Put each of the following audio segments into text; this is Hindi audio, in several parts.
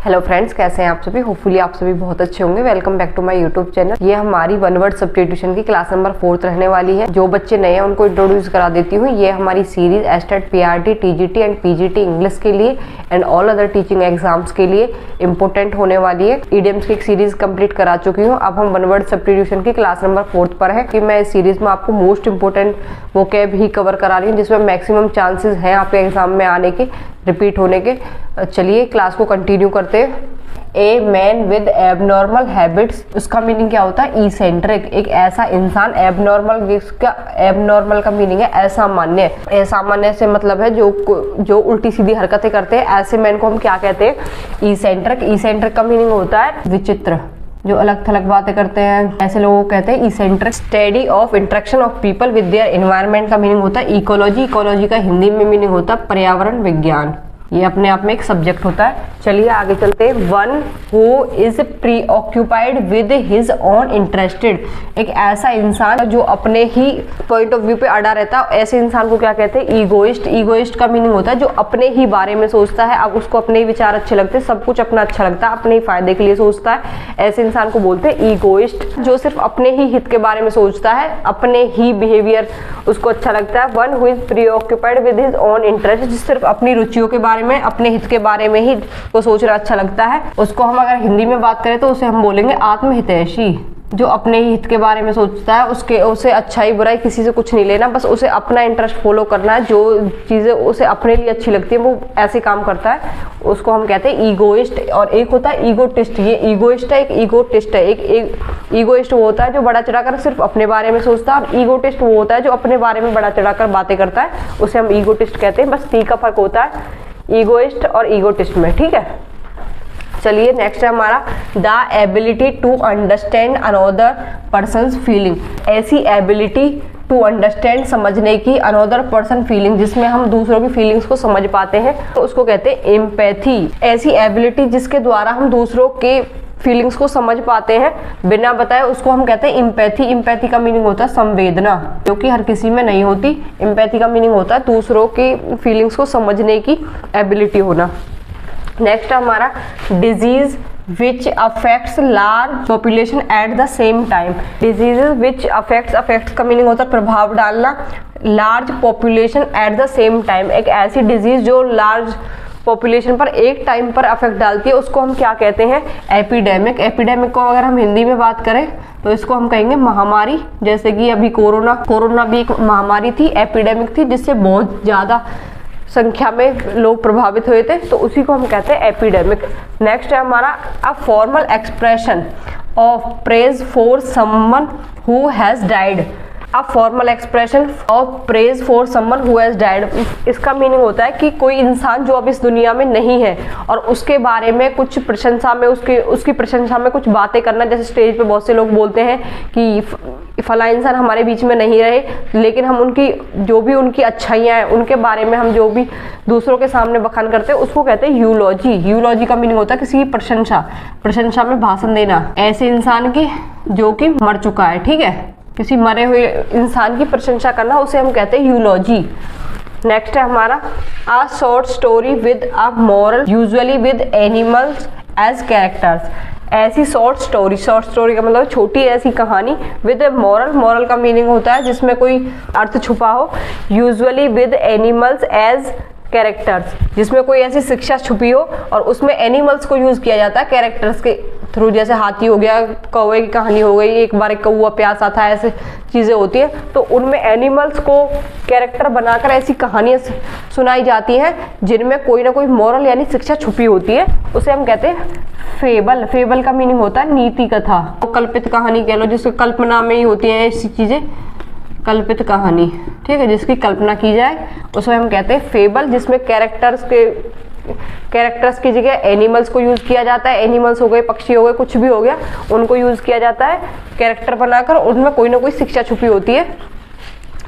हेलो फ्रेंड्स, कैसे हैं आप सभी। होपफुली आप सभी बहुत अच्छे होंगे। Welcome back to my YouTube channel. ये हमारी वन वर्ड सब्स्टिट्यूशन की क्लास नंबर 4 रहने वाली है। जो बच्चे नए हैं उनको इंट्रोड्यूस करा देती हूँ। ये हमारी series estate, PRT, TGT and PGT English के लिए and all other teaching exams के लिए इंपॉर्टेंट होने वाली है। ईडियम्स की एक सीरीज कंप्लीट करा चुकी हूँ। अब हम वन वर्ड सब्स्टिट्यूशन की क्लास नंबर 4 पर है कि मैं इस सीरीज में आपको मोस्ट इंपोर्टेंट वोकैब ही कवर करा रही हूँ, जिसमें मैक्सिमम चांसेस हैं आपके एग्जाम में आने के, रिपीट होने के। चलिए क्लास को कंटिन्यू करते हैं। A man with abnormal habits, उसका मीनिंग क्या होता है? इसेंट्रिक, एक ऐसा इंसान। एबनॉर्मल का मीनिंग है असामान्य। असामान्य से मतलब है जो उल्टी सीधी हरकतें करते हैं, ऐसे मैन को हम क्या कहते हैं? इसेंट्रिक। इसेंट्रिक का मीनिंग होता है विचित्र, जो अलग थलग बातें करते हैं, ऐसे लोगों को कहते हैं eccentric. Study of interaction of people with their environment का मीनिंग होता है इकोलॉजी। इकोलॉजी का हिंदी में मीनिंग होता है पर्यावरण विज्ञान। ये अपने आप में एक सब्जेक्ट होता है। चलिए आगे चलते हैं। One who is pre occupied with his on interested, एक ऐसा इंसान जो अपने ही पॉइंट ऑफ व्यू पे अड़ा रहता है, ऐसे इंसान को क्या कहते हैं? ईगोइस्ट। ईगोइस्ट का मीनिंग होता है जो अपने ही बारे में सोचता है। अब उसको अपने ही विचार अच्छे लगते हैं, सब कुछ अपना अच्छा लगता है, अपने ही फायदे के लिए सोचता है, ऐसे इंसान को बोलते हैं ईगोइस्ट। जो सिर्फ अपने ही हित के बारे में सोचता है, अपने ही बिहेवियर उसको अच्छा लगता है। One who is pre occupied with his on interest, सिर्फ अपनी रुचियों के बारे में, अपने हित के बारे में ही को सोचना अच्छा लगता है, उसको हम अगर हिंदी में बात करें तो उसे हम बोलेंगे आत्महितैषी। जो अपने ही हित के बारे में सोचता है, उसे अच्छाई बुराई किसी से कुछ नहीं लेना, बस उसे अपना इंटरेस्ट फॉलो करना है। जो चीजें उसे अपने लिए अच्छी लगती है वो ऐसे काम करता है, उसको हम कहते हैं ईगोइस्ट। और एक होता है ईगोटिस्ट। ये ईगोइस्ट है, एक ईगोटिस्ट है। एक ईगोइस्ट वो होता है जो बड़ा चढ़ाकर सिर्फ अपने बारे में सोचता है, और ईगोटिस्ट वो होता है जो अपने बारे में बड़ा चढ़ाकर बातें करता है, उसे हम ईगोटिस्ट कहते हैं। बस टी का फर्क होता है ईगोइस्ट और ईगोटिस्ट में, ठीक है। चलिए नेक्स्ट है हमारा the ability to understand another person's feeling. ऐसी एबिलिटी टू अंडरस्टैंड, समझने की, अनदर पर्सन फीलिंग, जिसमें हम दूसरों की फीलिंग्स को समझ पाते हैं, तो उसको कहते हैं एम्पैथी। ऐसी एबिलिटी जिसके द्वारा हम दूसरों के फीलिंग्स को समझ पाते हैं बिना बताए, उसको हम कहते हैं इम्पैथी। इम्पैथी का मीनिंग होता है संवेदना, जो कि हर किसी में नहीं होती। इम्पैथी का मीनिंग होता है दूसरों की फीलिंग्स को समझने की एबिलिटी होना। नेक्स्ट हमारा disease which affects large population at the same time. Diseases which affects का मीनिंग होता है प्रभाव डालना, large population at the same time. एक ऐसी डिजीज जो लार्ज पॉपुलेशन पर एक टाइम पर अफेक्ट डालती है, उसको हम क्या कहते हैं? एपिडेमिक। एपिडेमिक को अगर हम हिंदी में बात करें तो इसको हम कहेंगे महामारी। जैसे कि अभी कोरोना भी एक महामारी थी, एपिडेमिक थी, जिससे बहुत ज्यादा संख्या में लोग प्रभावित हुए थे, तो उसी को हम कहते हैं एपिडेमिक। नेक्स्ट है हमारा a formal expression of praise for someone who has died. A formal expression of praise for someone who has died, इसका मीनिंग होता है कि कोई इंसान जो अब इस दुनिया में नहीं है और उसके बारे में कुछ प्रशंसा में, उसकी प्रशंसा में कुछ बातें करना। जैसे स्टेज पे बहुत से लोग बोलते हैं कि फला इंसान हमारे बीच में नहीं रहे, लेकिन हम उनकी जो भी उनकी अच्छाइयाँ हैं उनके बारे में हम जो भी दूसरों के सामने बखान करते हैं, उसको कहते हैं यूलॉजी। यूलॉजी का मीनिंग होता है किसी की प्रशंसा में भाषण देना, ऐसे इंसान की जो कि मर चुका है, ठीक है। किसी मरे हुए इंसान की प्रशंसा करना, उसे हम कहते हैं यूलॉजी। नेक्स्ट है हमारा a short story with a moral usually with animals as characters. ऐसी शॉर्ट स्टोरी का मतलब छोटी ऐसी कहानी, विद मॉरल। मॉरल का मीनिंग होता है जिसमें कोई अर्थ छुपा हो, usually with animals as characters, जिसमें कोई ऐसी शिक्षा छुपी हो और उसमें एनिमल्स को यूज किया जाता है कैरेक्टर्स के थ्रू। जैसे हाथी हो गया, कौवे की कहानी हो गई, एक बार एक कौवा प्यासा था, ऐसे चीजें होती है, तो उनमें एनिमल्स को कैरेक्टर बनाकर ऐसी कहानियां सुनाई जाती हैं जिनमें कोई ना कोई मॉरल यानी शिक्षा छुपी होती है, उसे हम कहते हैं फेबल। फेबल का मीनिंग होता है नीति कथा, कल्पित कहानी कह लो, जिसकी कल्पना में ही होती है ऐसी चीजें, कल्पित कहानी, ठीक है, जिसकी कल्पना की जाए उसमें हम कहते हैं फेबल। जिसमें कैरेक्टर्स की जगह एनिमल्स को यूज किया जाता है। एनिमल्स हो गए, पक्षी हो गए, कुछ भी हो गया, उनको यूज किया जाता है कैरेक्टर बनाकर, उनमें कोई ना कोई शिक्षा छुपी होती है।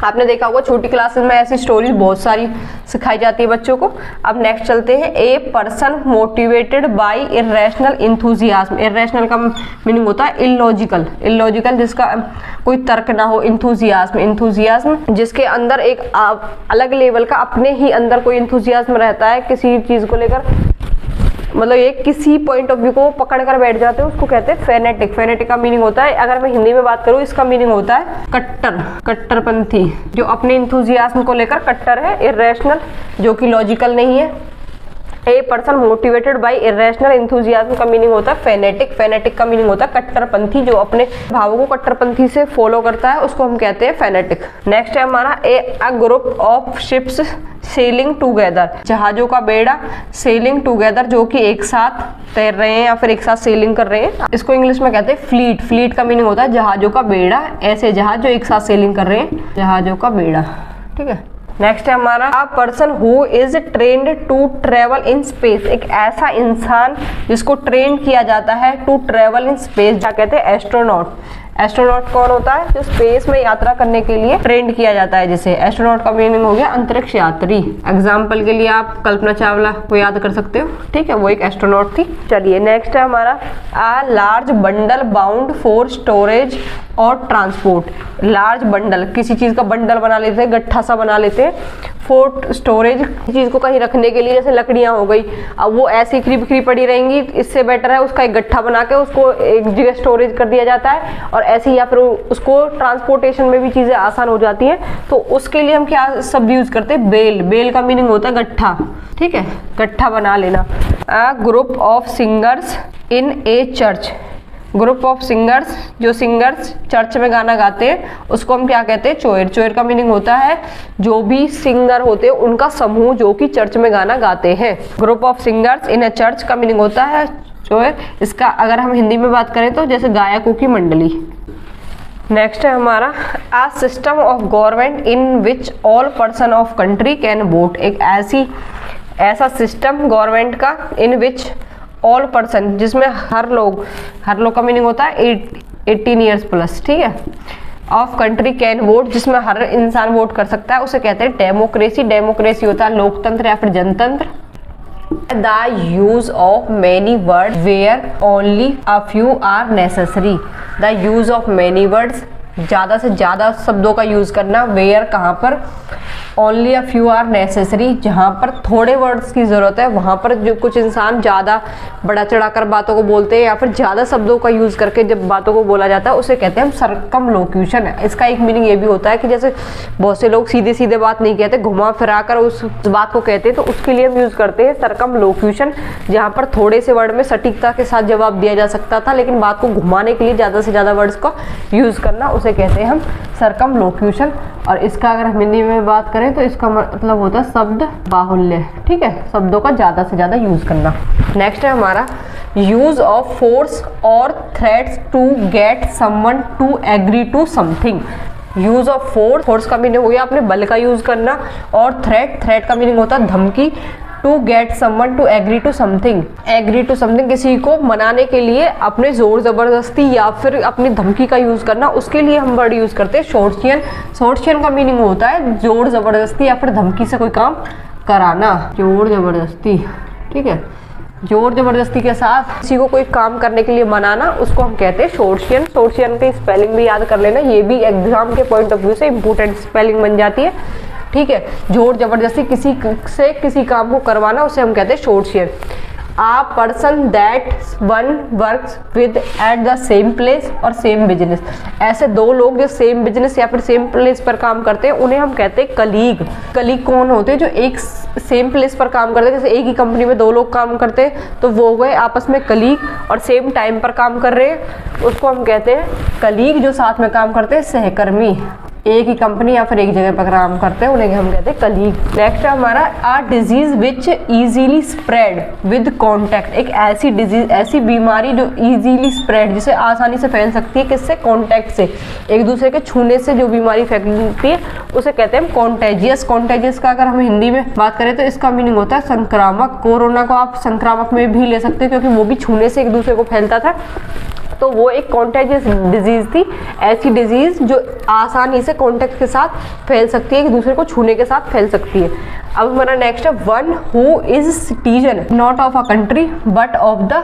आपने देखा होगा छोटी क्लासेस में ऐसी स्टोरीज बहुत सारी सिखाई जाती है बच्चों को। अब नेक्स्ट चलते हैं। A person motivated by irrational enthusiasm. Irrational का मीनिंग होता है इलॉजिकल। इलॉजिकल जिसका कोई तर्क ना हो। इंथुजियाज्म, इंथुजियाज्म जिसके अंदर एक अलग लेवल का अपने ही अंदर कोई इंथुजियाज्म रहता है किसी चीज को लेकर, मतलब ये किसी पॉइंट ऑफ व्यू को पकड़ कर बैठ जाते हैं, उसको कहते हैं फेनेटिक। फेनेटिक का मीनिंग होता है, अगर मैं हिंदी में बात करूँ, इसका मीनिंग होता है कट्टर, कट्टरपंथी, जो अपने इंथुजियाज्म को लेकर कट्टर है। इर्रेशनल, जो कि लॉजिकल नहीं है। A person motivated by irrational enthusiasm का मीनिंग होता है फेनेटिक। फेनेटिक का मीनिंग होता है कट्टरपंथी, जो अपने भावों को कट्टरपंथी से फॉलो करता है, उसको हम कहते हैं फेनेटिक। नेक्स्ट है हमारा a group of ships selling together, जहाजों का बेड़ा, सेलिंग टुगेदर, जो कि एक साथ तैर रहे हैं या फिर एक साथ सेलिंग कर रहे हैं, इसको इंग्लिश में कहते हैं फ्लीट। फ्लीट का मीनिंग होता है जहाजों का बेड़ा, ऐसे जहाज जो एक साथ सेलिंग कर रहे हैं, जहाजों का बेड़ा। ठीक है। नेक्स्ट है हमारा a person who is trained to travel in space, एक ऐसा इंसान जिसको ट्रेन किया जाता है टू ट्रेवल इन स्पेस, क्या कहते हैं एस्ट्रोनॉट। एस्ट्रोनॉट कौन होता है? जो स्पेस में यात्रा करने के लिए ट्रेंड किया जाता है, जिसे एस्ट्रोनॉट का मीनिंग हो गया अंतरिक्ष यात्री। एग्जाम्पल के लिए आप कल्पना चावला को याद कर सकते हो, ठीक है, वो एक एस्ट्रोनॉट थी। चलिए नेक्स्ट है हमारा a large bundle bound for storage और ट्रांसपोर्ट। लार्ज बंडल, किसी चीज का बंडल बना लेते हैं, गट्ठा सा बना लेते हैं, फॉर स्टोरेज, चीज को कहीं रखने के लिए, जैसे लकड़ियां हो गई, अब वो ऐसी इकरी बिखरी पड़ी रहेंगी, इससे बेटर है उसका एक गट्ठा बना के उसको एक जगह स्टोरेज कर दिया जाता है, और ऐसे ही या फिर उसको ट्रांसपोर्टेशन में भी चीजें आसान हो जाती हैं, तो उसके लिए हम क्या शब्द यूज करते हैं? बेल। बेल का मीनिंग होता है गट्ठा, ठीक है, गट्ठा बना लेना। A group of singers in A church, group of singers, जो सिंगर्स चर्च में गाना गाते हैं, उसको हम क्या कहते हैं? चोयर। चोयर का मीनिंग होता है जो भी सिंगर होते हैं उनका समूह जो कि चर्च में गाना गाते हैं। Group of singers in a church का मीनिंग होता है चोयर। इसका अगर हम हिंदी में बात करें तो जैसे गायकों की मंडली। नेक्स्ट है हमारा a system of government in which all person of country can vote, एक ऐसा सिस्टम गवर्नमेंट का इन विच ऑल पर्सन, जिसमें हर लोग का मीनिंग होता है 18 ईयर्स प्लस, ठीक है, ऑफ कंट्री कैन वोट, जिसमें हर इंसान वोट कर सकता है, उसे कहते हैं डेमोक्रेसी। डेमोक्रेसी होता है लोकतंत्र या फिर जनतंत्र। The use of many word where only a few are necessary, the use of many words, ज्यादा से ज्यादा शब्दों का यूज करना, वेयर कहाँ पर, only a few are necessary, जहाँ पर थोड़े वर्ड्स की जरूरत है, वहां पर जो कुछ इंसान ज्यादा बढ़ा चढ़ाकर बातों को बोलते हैं या फिर ज्यादा शब्दों का यूज करके जब बातों को बोला जाता है, उसे कहते हैं हम सरकमलोक्यूशन। इसका एक मीनिंग ये भी होता है कि जैसे बहुत से लोग सीधे सीधे बात नहीं कहते, घुमा फिरा कर उस बात को कहते हैं, तो उसके लिए हम यूज करते हैं सरकमलोक्यूशन, जहाँ पर थोड़े से वर्ड में सटीकता के साथ जवाब दिया जा सकता था, लेकिन बात को घुमाने के लिए ज्यादा से ज्यादा वर्ड्स का यूज करना, उसे कहते हैं हम सरकमलोक्यूशन। और इसका अगर हम हिंदी में बात करें तो इसका मतलब होता है शब्द बाहुल्य, ठीक है, शब्दों का ज्यादा से ज्यादा यूज करना। नेक्स्ट है हमारा यूज ऑफ फोर्स और threats to get someone to agree to something. Use of force का मीनिंग हो गया अपने बल का यूज करना, और थ्रेट का मीनिंग होता है धमकी। To get someone to agree to something, agree to something, किसी को मनाने के लिए अपने जोर जबरदस्ती या फिर अपनी धमकी का यूज करना, उसके लिए हम वर्ड यूज करते हैं शॉर्ट्शियन। शॉर्ट्शियन का मीनिंग होता है जोर जबरदस्ती या फिर धमकी से कोई काम कराना, जोर जबरदस्ती, ठीक है, जोर जबरदस्ती के साथ किसी को कोई काम करने के लिए मनाना, उसको हम कहते हैं शॉर्ट्शियन। शॉर्ट्शियन की स्पेलिंग भी याद कर लेना, ये भी एग्जाम के पॉइंट ऑफ व्यू से इंपॉर्टेंट स्पेलिंग बन जाती है, ठीक है। जोर जबरदस्ती किसी से किसी काम को करवाना, उसे हम कहते हैं शॉर्ट्शियन। A person that one works with at the same place और सेम बिजनेस, ऐसे दो लोग जो सेम बिजनेस या फिर सेम प्लेस पर काम करते हैं, उन्हें हम कहते हैं कलीग। कलीग कौन होते हैं? जो एक सेम प्लेस पर काम करते हैं, जैसे एक ही कंपनी में दो लोग काम करते हैं तो वो गए आपस में कलीग, और सेम टाइम पर काम कर रहे हैं, उसको हम कहते हैं कलीग। जो साथ में काम करते हैं सहकर्मी, एक ही कंपनी या फिर एक जगह पर काम करते हैं, उन्हें हम कहते हैं कलीग। नेक्स्ट है हमारा a disease which easily spread with contact, एक ऐसी डिजीज, ऐसी बीमारी जो इजीली स्प्रेड, जिसे आसानी से फैल सकती है, किससे? कॉन्टैक्ट से, एक दूसरे के छूने से जो बीमारी फैलती है उसे कहते हैं कॉन्टेजियस। कॉन्टेजियस का अगर हम हिंदी में बात करें तो इसका मीनिंग होता है संक्रामक। कोरोना को आप संक्रामक में भी ले सकते हो क्योंकि वो भी छूने से एक दूसरे को फैलता था, तो वो एक कॉन्टेजियस डिजीज थी, ऐसी डिजीज जो आसानी से कॉन्टेक्ट के साथ फैल सकती है, एक दूसरे को छूने के साथ फैल सकती है। अब हमारा नेक्स्ट है one who is citizen not of a country but of the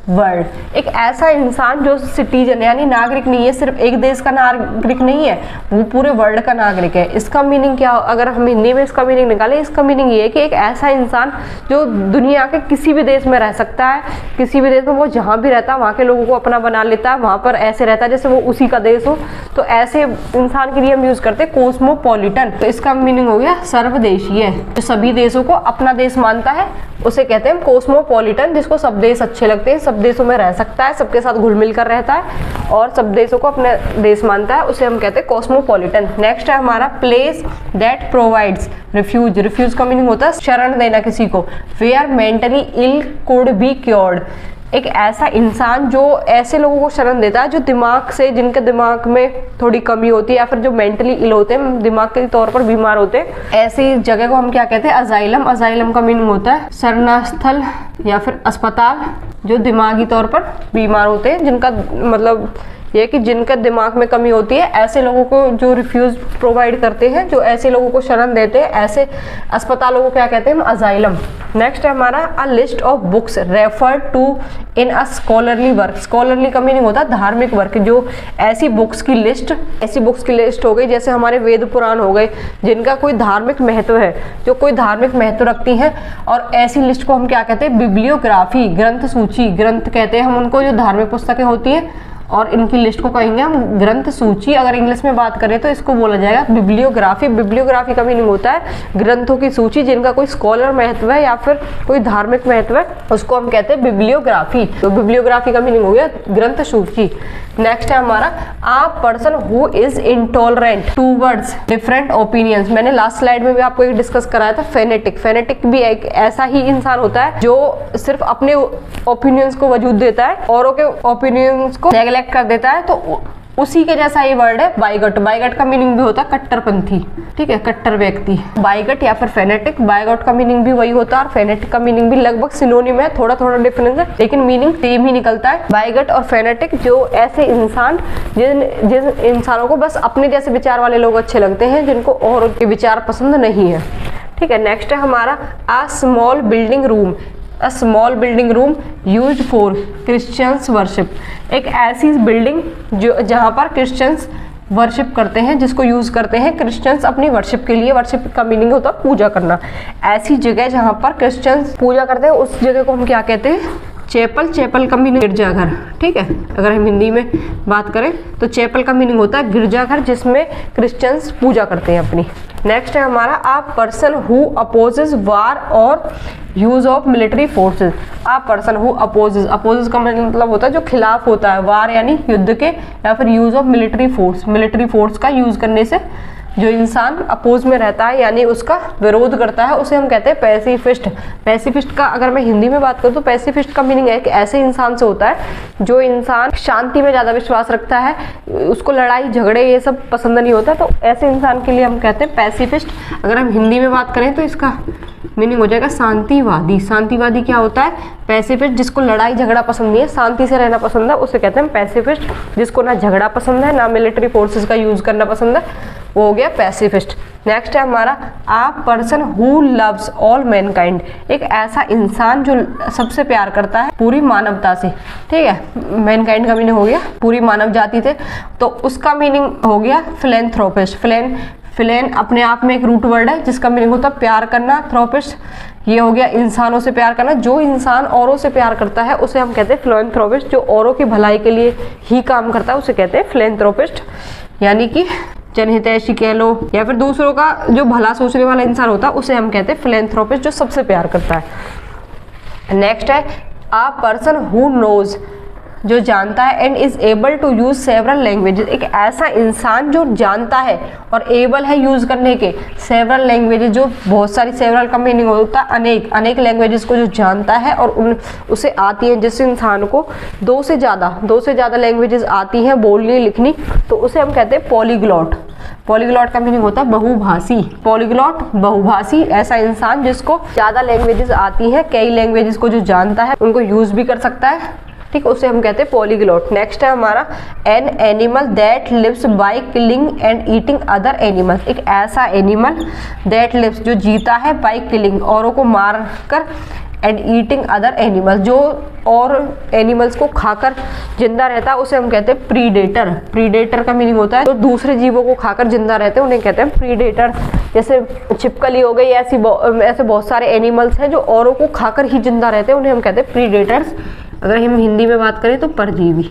world. एक ऐसा इंसान जो सिटीजन यानी नागरिक नहीं है, सिर्फ एक देश का नागरिक नहीं है, वो पूरे वर्ल्ड का नागरिक है। इसका मीनिंग क्या, अगर हम हिंदी में इसका मीनिंग निकालें, इसका मीनिंग ये है कि एक ऐसा इंसान जो दुनिया के किसी भी देश में रह सकता है, किसी भी देश में वो जहाँ भी रहता है वहाँ के लोगों को अपना बना लेता है, वहाँ पर ऐसे रहता है जैसे वो उसी का देश हो। तो ऐसे इंसान के लिए हम यूज करते हैं कोस्मोपॉलिटन। तो इसका मीनिंग हो गया सर्वदेशीय, जो सभी देशों को अपना देश मानता है उसे कहते हैं कोस्मोपॉलिटन, जिसको सब देश अच्छे लगते हैं, सब देशों में रह सकता है, सबके साथ घुल मिल कर रहता है और सब देशों को अपने देश मानता है, उसे हम कहते हैं कोस्मोपॉलिटन। नेक्स्ट है हमारा place that provides refuge. Refuge का मीनिंग होता है शरण देना किसी को। Where mentally ill could be cured. एक ऐसा इंसान जो ऐसे लोगों को शरण देता है जो दिमाग से, जिनके दिमाग में थोड़ी कमी होती है या फिर जो मेंटली इल होते हैं, दिमाग के तौर पर बीमार होते हैं, ऐसी जगह को हम क्या कहते हैं, अजाइलम। अजाइलम का मीनिंग होता है शरणास्थल या फिर अस्पताल, जो दिमागी तौर पर बीमार होते हैं, जिनका मतलब ये कि जिनका दिमाग में कमी होती है, ऐसे लोगों को जो रिफ्यूज प्रोवाइड करते हैं, जो ऐसे लोगों को शरण देते हैं, ऐसे अस्पतालों को क्या कहते हैं, अजाइलम। नेक्स्ट है हमारा a list of books referred to in a scholarly work. Scholarly का मीनिंग होता है धार्मिक वर्क, जो ऐसी बुक्स की लिस्ट, ऐसी बुक्स की लिस्ट हो गई जैसे हमारे वेद पुराण हो गए, जिनका कोई धार्मिक महत्व है, जो कोई धार्मिक महत्व रखती हैं, और ऐसी लिस्ट को हम क्या कहते हैं, बिब्लियोग्राफी, ग्रंथ सूची, ग्रंथ कहते हैं हम उनको, जो धार्मिक पुस्तकें होती हैं, और इनकी लिस्ट को कहेंगे हम ग्रंथ सूची। अगर इंग्लिश में बात करें तो इसको बोला जाएगा बिब्लियोग्राफी। बिब्लियोग्राफी का मीनिंग होता है ग्रंथों की सूची, जिनका कोई स्कॉलर महत्व है या फिर कोई धार्मिक महत्व है, उसको हम कहते हैं बिब्लियोग्राफी। तो बिब्लियोग्राफी का मीनिंग हो गया ग्रंथ सूची। नेक्स्ट है हमारा a person who is intolerant towards different opinions. मैंने लास्ट स्लाइड में भी आपको एक डिस्कस कराया था फेनेटिक। फेनेटिक भी एक ऐसा ही इंसान होता है जो सिर्फ अपने ओपिनियंस को वजूद देता है, औरों के ओपिनियंस को नेगलेक्ट कर देता है। तो उसी के जैसा ये वर्ड है बाइगट। बाइगट का मीनिंग भी होता है कट्टरपंथी, ठीक है, कट्टर व्यक्ति। बाइगट या फिर फेनेटिक, बाइगट का मीनिंग भी वही होता है और फेनेटिक का मीनिंग भी लगभग सिनोनिम है, थोड़ा थोड़ा डिफरेंस है, लेकिन मीनिंग सेम ही निकलता है। बाइगट और फेनेटिक, जो ऐसे इंसान जिन इंसानों को बस अपने जैसे विचार वाले लोग अच्छे लगते हैं, जिनको और के विचार पसंद नहीं है, ठीक है। नेक्स्ट है हमारा a small building room. A small building room used for Christians worship. एक ऐसी बिल्डिंग जो जहाँ पर क्रिश्चियंस वर्शिप करते हैं, जिसको यूज करते हैं क्रिश्चियंस अपनी वर्शिप के लिए। वर्शिप का मीनिंग होता है पूजा करना। ऐसी जगह जहाँ पर क्रिश्चियंस पूजा करते हैं, उस जगह को हम क्या कहते हैं, चैपल। चैपल का मीनिंग गिरजाघर, ठीक है। अगर हम हिंदी में बात करें तो चैपल का मीनिंग होता है गिरजाघर, जिसमें क्रिश्चियंस पूजा करते हैं अपनी। नेक्स्ट है हमारा अ पर्सन हु अपोजेस वार और use of military forces. A person who opposes, opposes का मतलब होता है जो खिलाफ होता है, वार यानी युद्ध के, या फिर use of military force, military force का यूज करने से जो इंसान अपोज में रहता है यानी उसका विरोध करता है, उसे हम कहते हैं पैसिफिस्ट। पैसिफिस्ट का अगर मैं हिंदी में बात करूँ तो पैसिफिस्ट का मीनिंग है कि ऐसे इंसान से होता है जो इंसान शांति में ज़्यादा विश्वास रखता है, उसको लड़ाई झगड़े ये सब पसंद नहीं होता, तो ऐसे इंसान के लिए हम कहते हैं पैसिफिस्ट। अगर हम हिंदी में बात करें तो इसका मीनिंग हो जाएगा शांतिवादी। शांतिवादी क्या होता है, पैसिफिस्ट। जिसको लड़ाई झगड़ा पसंद नहीं है, शांति से रहना पसंद है, उसे कहते हैं पैसिफिस्ट। जिसको ना झगड़ा पसंद है ना मिलिट्री फोर्सेस का यूज करना पसंद है, वो हो गया पैसिफिस्ट। नेक्स्ट है हमारा a person who loves all Mankind. एक ऐसा इंसान जो सबसे प्यार करता है पूरी मानवता से, ठीक है। मैनकाइंड का मीनिंग हो गया पूरी मानव जाति से, तो उसका मीनिंग हो गया फिलेंथ्रोपिस्ट। फिलेन अपने आप में एक रूट वर्ड है जिसका मीनिंग होता है प्यार करना। थ्रोपिस्ट ये हो गया इंसानों से प्यार करना। जो इंसान औरों से प्यार करता है उसे हम कहते हैं फिलेंथ्रोपिस्ट। जो औरों की भलाई के लिए ही काम करता है उसे कहते हैं फिलेंथ्रोपिस्ट, यानी कि जनहितैषी कह लो, या फिर दूसरों का जो भला सोचने वाला इंसान होता है उसे हम कहते हैं फिलेंथ्रोपिस्ट, जो सबसे प्यार करता है। नेक्स्ट है अ पर्सन हु नोज, जो जानता है, and is able to use several languages. एक ऐसा इंसान जो जानता है और एबल है यूज करने के सेवरल लैंग्वेजेस, जो बहुत सारी, सेवरल का मीनिंग होता है अनेक लैंग्वेजेस को जो जानता है और उसे आती है। जिस इंसान को दो से ज़्यादा लैंग्वेजेस आती हैं बोलनी लिखनी, तो उसे हम कहते हैं पॉलीग्लॉट। पॉलीग्लॉट का मीनिंग होता है बहुभाषी। पॉलीग्लॉट बहुभाषी, ऐसा इंसान जिसको ज़्यादा लैंग्वेजेस आती हैं, कई लैंग्वेजेस को जो जानता है उनको यूज भी कर सकता है, ठीक, उसे हम कहते हैं पॉलीग्लॉट। नेक्स्ट है हमारा an animal that lives by killing and eating other animals. एक ऐसा एनिमल दैट लिव्स, जो जीता है, बाय किलिंग, औरों को मार कर, एंड ईटिंग अदर एनिमल्स, जो और एनिमल्स को खाकर जिंदा रहता है उसे हम कहते हैं प्रीडेटर। प्रीडेटर का मीनिंग होता है जो दूसरे जीवों को खाकर जिंदा रहते हैं उन्हें कहते हैं प्रीडेटर। जैसे छिपकली हो गई, ऐसे बहुत सारे एनिमल्स हैं जो औरों को खाकर ही जिंदा रहते हैं, उन्हें हम कहते हैं प्रीडेटर्स। अगर हम हिंदी में बात करें तो परजीवी।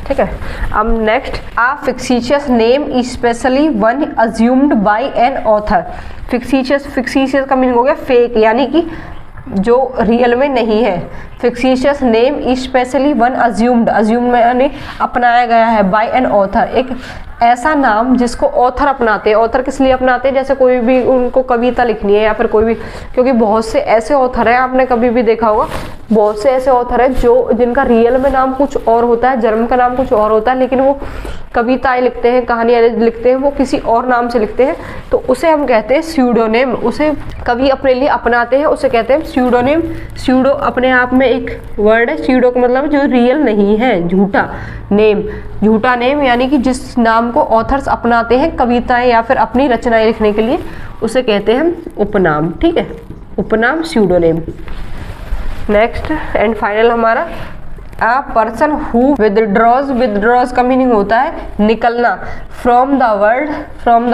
ठीक है, अब next, a fictitious name specially one assumed by an author. Fictitious का मीनिंग हो गया फेक, यानी कि जो रियल में नहीं है। Fictitious name specially one assumed, assumed में यानी अपनाया गया है, बाय एन ऑथर, एक ऐसा नाम जिसको ऑथर अपनाते हैं। ऑथर किस लिए अपनाते हैं, जैसे कोई भी उनको कविता लिखनी है या फिर कोई भी, क्योंकि बहुत से ऐसे ऑथर हैं, आपने कभी भी देखा होगा, बहुत से ऐसे ऑथर हैं जो जिनका रियल में नाम कुछ और होता है, जन्म का नाम कुछ और होता है, लेकिन वो कविताएं लिखते हैं, कहानियां लिखते हैं, वो किसी और नाम से लिखते हैं, तो उसे हम कहते हैं स्यूडोनेम। उसे कवि अपने लिए अपनाते हैं, उसे कहते हैं स्यूडोनेम। स्यूडो अपने आप में एक वर्ड है, स्यूडो का मतलब जो रियल नहीं है, झूठा। नेम, झूठा नेम, यानी कि जिस नाम को ऑथर्स अपनाते हैं कविताएं या फिर अपनी रचनाएं लिखने के लिए, उसे कहते हैं हम उपनाम। ठीक है, उपनाम, स्यूडोनेम। नेक्स्ट एंड फाइनल हमारा अ पर्सन हु विदड्रॉज का मीनिंग होता है निकलना, from the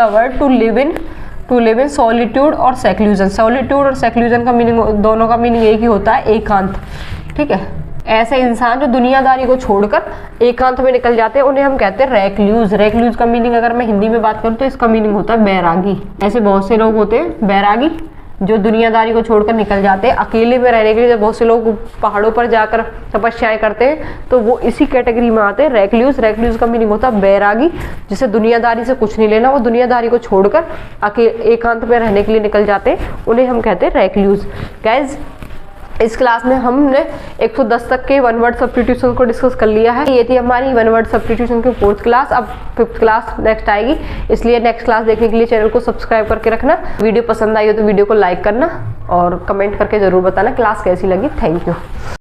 word to live in solitude और सेक्लूजन। सॉलिट्यूड और सेक्लूजन का मीनिंग, दोनों का मीनिंग एक ही होता है, एकांत। ठीक है, ऐसे इंसान जो दुनियादारी को छोड़कर एकांत में निकल जाते हैं उन्हें हम कहते हैं रेक्लूज। रेक्लूज का मीनिंग अगर मैं हिंदी में बात करूं तो इसका मीनिंग होता है बैरागी। ऐसे बहुत से लोग होते हैं बैरागी जो दुनियादारी को छोड़कर निकल जाते हैं अकेले में रहने के लिए। जब बहुत से लोग पहाड़ों पर जाकर तपस्याएं करते हैं तो वो इसी कैटेगरी में आते हैं, रेक्लूज। रेक्लूज का मीनिंग होता है बैरागी, जिसे दुनियादारी से कुछ नहीं लेना, वो दुनियादारी को छोड़कर एकांत में रहने के लिए निकल जाते हैं, उन्हें हम कहते हैं रेक्लूज। गाइज, इस क्लास में हमने 110 तक के वन वर्ड सब्स्टिट्यूशन को डिस्कस कर लिया है। ये थी हमारी वन वर्ड सब्स्टिट्यूशन की 4th क्लास। अब 5th क्लास नेक्स्ट आएगी, इसलिए नेक्स्ट क्लास देखने के लिए चैनल को सब्सक्राइब करके रखना। वीडियो पसंद आई हो तो वीडियो को लाइक करना और कमेंट करके जरूर बताना क्लास कैसी लगी। Thank you.